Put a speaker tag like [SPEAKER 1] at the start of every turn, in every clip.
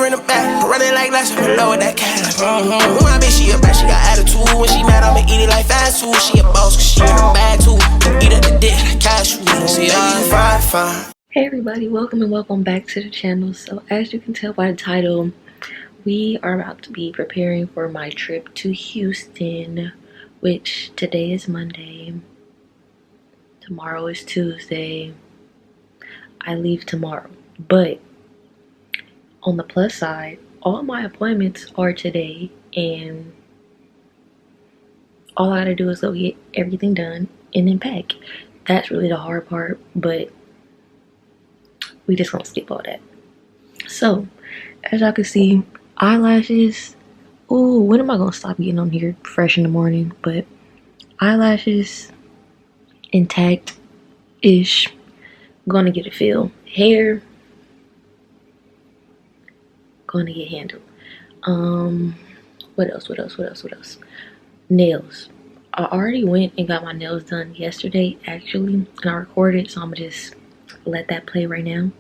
[SPEAKER 1] in the back. Running like nice, I'm low with that cash. My bitch, she a bad, she got attitude. When she mad, I'ma eat it like fast food. She a boss, cause she in the bag too. Eat up the dick like cashew. See, I'm fine.
[SPEAKER 2] Hey everybody, welcome and welcome back to the channel. So as you can tell by the title, we are about to be preparing for my trip to Houston, which today is Monday, tomorrow is Tuesday. I leave tomorrow, but on the plus side, all my appointments are today and all I gotta do is go get everything done and then pack. That's really the hard part, but we just gonna skip all that. So as y'all can see, eyelashes, oh, when am I gonna stop getting on here fresh in the morning? But eyelashes intact-ish, gonna get a feel. Hair gonna get handled. What else? Nails. I already went and got my nails done yesterday actually, and I recorded, so I'm gonna just let that play right now.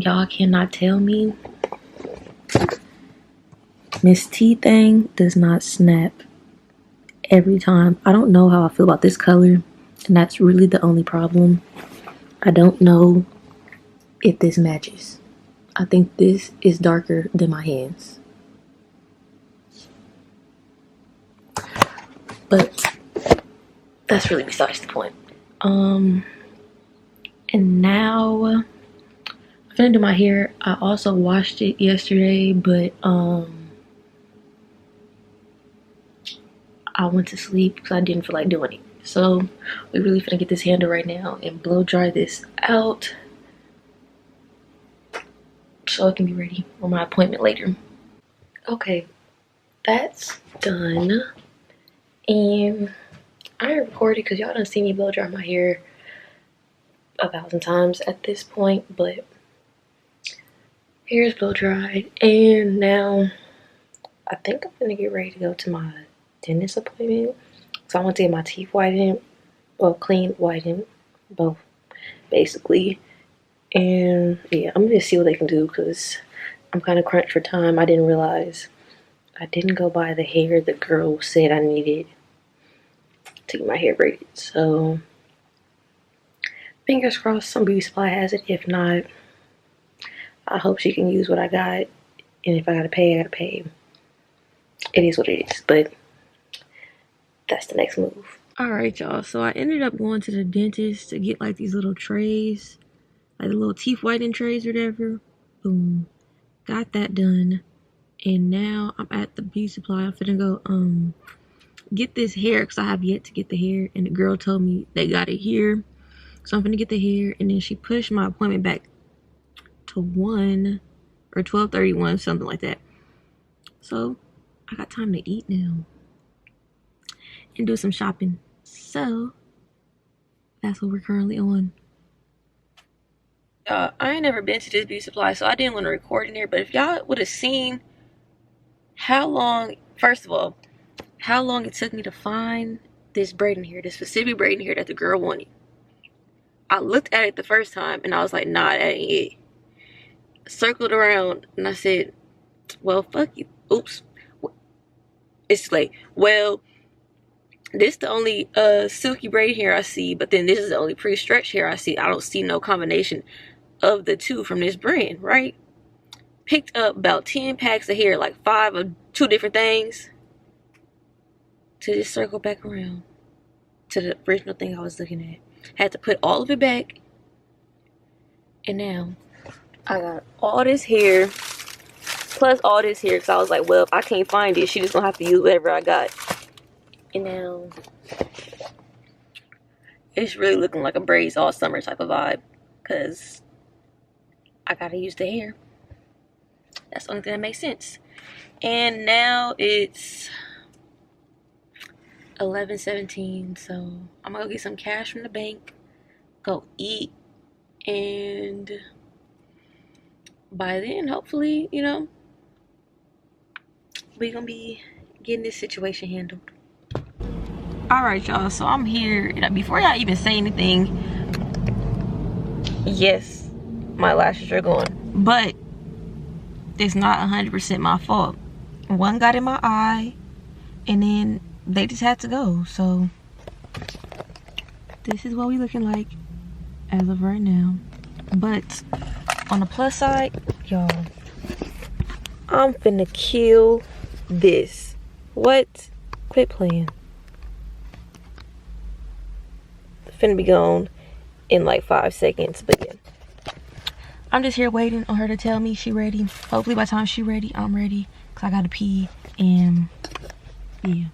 [SPEAKER 2] y'all cannot tell me Miss T thing does not snap every time. I don't know how I feel about this color, and that's really the only problem. I don't know if this matches. I think this is darker than my hands. But that's really besides the point. And now I'm gonna do my hair. I also washed it yesterday, but I went to sleep because I didn't feel like doing it. So we really finna get this handle right now and blow dry this out so it can be ready for my appointment later. Okay, that's done. And I recorded because y'all done see me blow dry my hair 1,000 times at this point, but hair is blow dried, and now I think I'm gonna get ready to go to my dentist appointment. So I want to get my teeth whitened, well, clean, whitened, both basically. And yeah, I'm gonna see what they can do because I'm kind of crunched for time. I didn't realize I didn't go buy the hair the girl said I needed to get my hair braided. So fingers crossed some beauty supply has it. If not, I hope she can use what I got. And if I gotta pay, I gotta pay. It is what it is, but that's the next move. Alright, y'all, so I ended up going to the dentist to get like these little trays, like the little teeth whitening trays or whatever. Boom, got that done. And now I'm at the beauty supply. I'm finna go get this hair because I have yet to get the hair, and the girl told me they got it here. So I'm finna get the hair, and then she pushed my appointment back to 1 or 12:31, something like that. So I got time to eat now and do some shopping. So that's what we're currently on. I ain't never been to this beauty supply, so I didn't want to record in there. But if y'all would have seen how long, first of all, how long it took me to find this braiding hair, this specific braiding hair that the girl wanted. I looked at it the first time and I was like, nah, that ain't it. Circled around and I said, well, fuck you. Oops. It's like, well, this is the only silky braid hair I see, but then this is the only pre-stretched hair I see. I don't see no combination of the two from this brand, right? Picked up about 10 packs of hair, like 5 of 2 different things, to just circle back around to the original thing I was looking at. Had to put all of it back, and now I got all this hair plus all this hair because I was like, well, if I can't find it, she just gonna have to use whatever I got. And now it's really looking like a braids all summer type of vibe because I gotta use the hair. That's the only thing that makes sense. And now it's 11:17, so I'm gonna go get some cash from the bank, go eat, and by then, hopefully, you know, we're gonna be getting this situation handled. Alright, y'all, so I'm here. Before y'all even say anything, yes, my lashes are gone, but it's not 100% my fault. One got in my eye, and then they just had to go. So this is what we looking like as of right now. But on the plus side, y'all, I'm finna kill this. What? Quit playing. Finna be gone in like 5 seconds, but yeah, I'm just here waiting on her to tell me she ready. Hopefully by the time she ready, I'm ready, because I gotta pee. And yeah.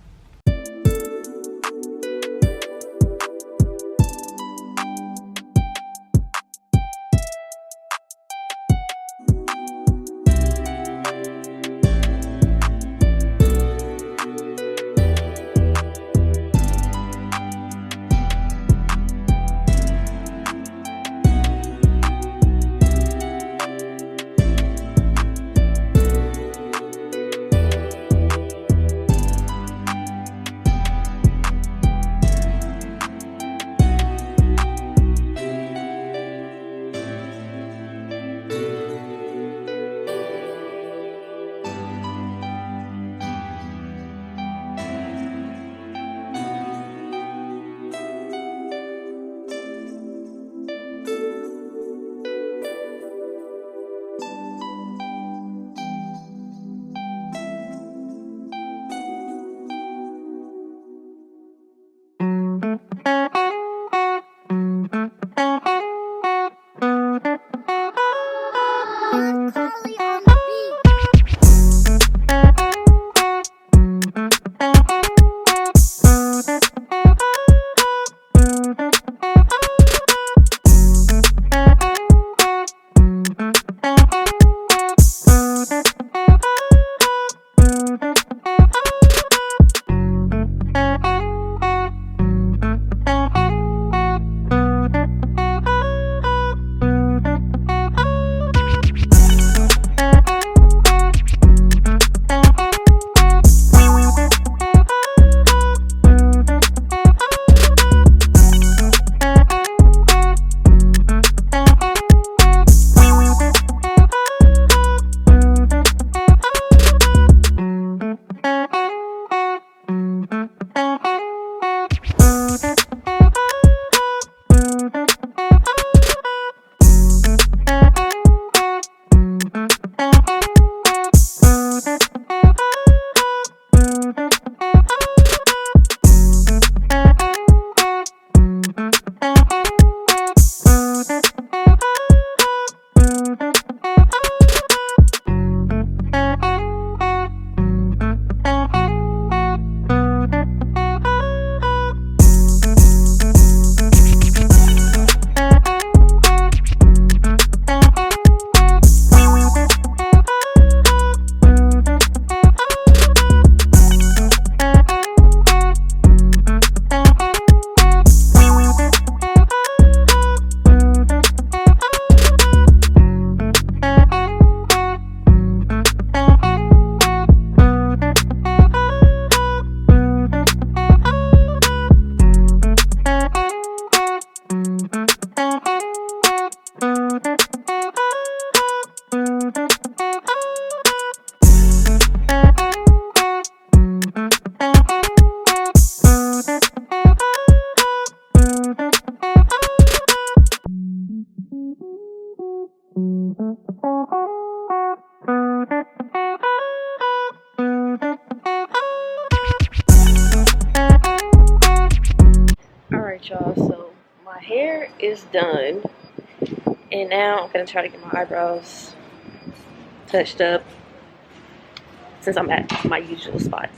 [SPEAKER 2] y'all, so my hair is done, and now I'm gonna try to get my eyebrows touched up since I'm at my usual spot.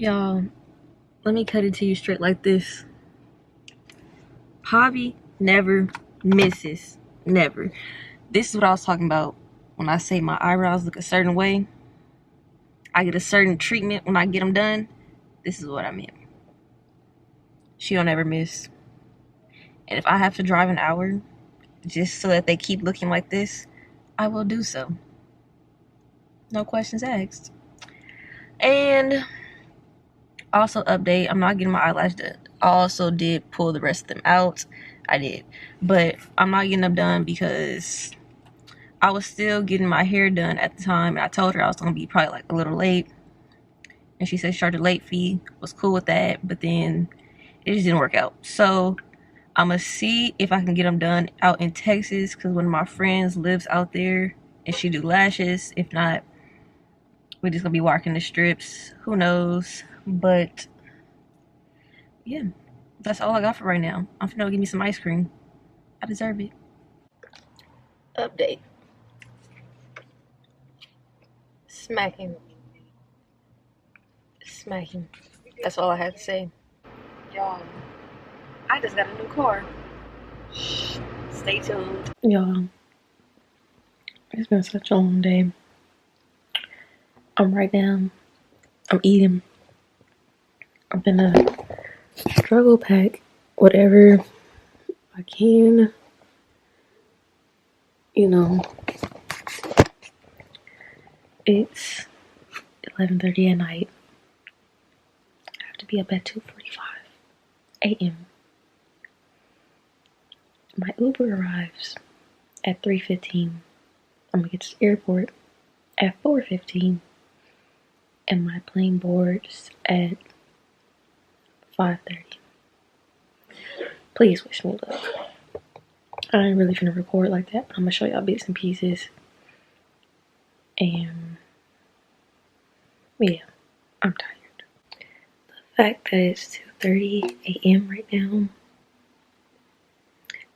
[SPEAKER 2] Y'all, let me cut it to you straight like this. Hobby never misses. Never. This is what I was talking about when I say my eyebrows look a certain way. I get a certain treatment when I get them done. This is what I meant. She don't ever miss. And if I have to drive an hour just so that they keep looking like this, I will do so. No questions asked. And also update, I'm not getting my eyelash done. I also did pull the rest of them out. I did. But I'm not getting them done because I was still getting my hair done at the time. And I told her I was going to be probably like a little late. And she said she charged a late fee. Was cool with that. But then it just didn't work out. So I'm going to see if I can get them done out in Texas. Because one of my friends lives out there. And she do lashes. If not, we're just going to be walking the strips. Who knows? But yeah, that's all I got for right now. I'm finna go give me some ice cream. I deserve it. Update. Smacking. Smacking. That's all I have to say. Y'all, I just got a new car. Shh. Stay tuned. Y'all, it's been such a long day. Right now, I'm eating. I'm gonna struggle pack whatever I can. You know, it's 11:30 at night. I have to be up at 2:45 a.m. My Uber arrives at 3:15. I'm gonna get to the airport at 4:15, and my plane boards at 5:30. Please wish me luck. I ain't really finna record like that, but I'm gonna show y'all bits and pieces. And yeah, I'm tired. The fact that it's 2:30 a.m. right now, and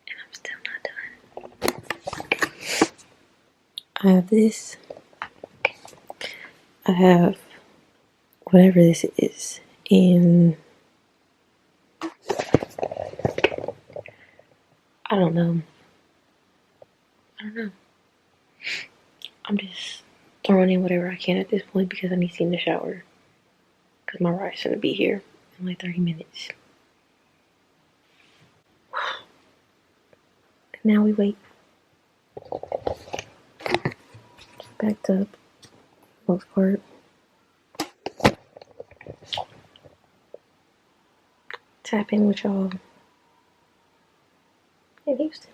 [SPEAKER 2] I'm still not done. I have this. I have whatever this is. And I don't know. I'm just throwing in whatever I can at this point because I need to get in the shower. Because my ride's gonna be here in like 30 minutes. And now we wait. Backed up. Most part. Tap in with y'all in Houston.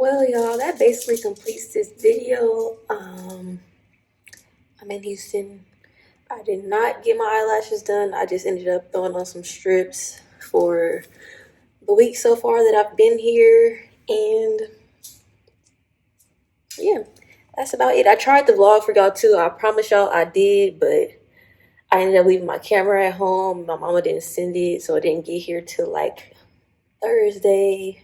[SPEAKER 2] Well, y'all, that basically completes this video. I'm in Houston. I did not get my eyelashes done. I just ended up throwing on some strips for the week so far that I've been here. And yeah, that's about it. I tried to vlog for y'all too. I promise y'all I did, but I ended up leaving my camera at home. My mama didn't send it, so it didn't get here till like Thursday.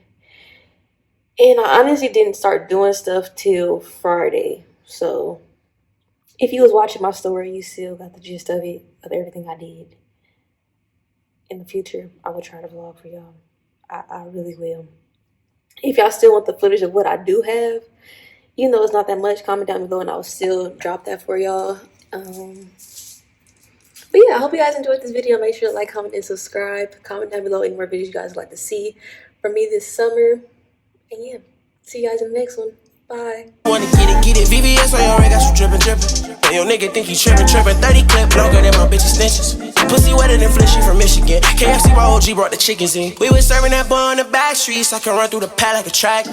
[SPEAKER 2] And I honestly didn't start doing stuff till Friday. So if you was watching my story, you still got the gist of it, of everything I did. In the future, I will try to vlog for y'all. I really will. If y'all still want the footage of what I do have, you know it's not that much, comment down below and I'll still drop that for y'all. But yeah, I hope you guys enjoyed this video. Make sure to like, comment, and subscribe. Comment down below any more videos you guys would like to see from me this summer. And yeah, see you guys in the next one. Bye.
[SPEAKER 1] Wanna get it, VVS on your ring, got you drippin'. And your nigga think he trippin'. 30 clip longer than my bitch extensions. Pussy wetter than Flint, she from Michigan. KFC, my OG brought the chickens in. We was serving that boy on the back streets. I can run through the pad like a track meet.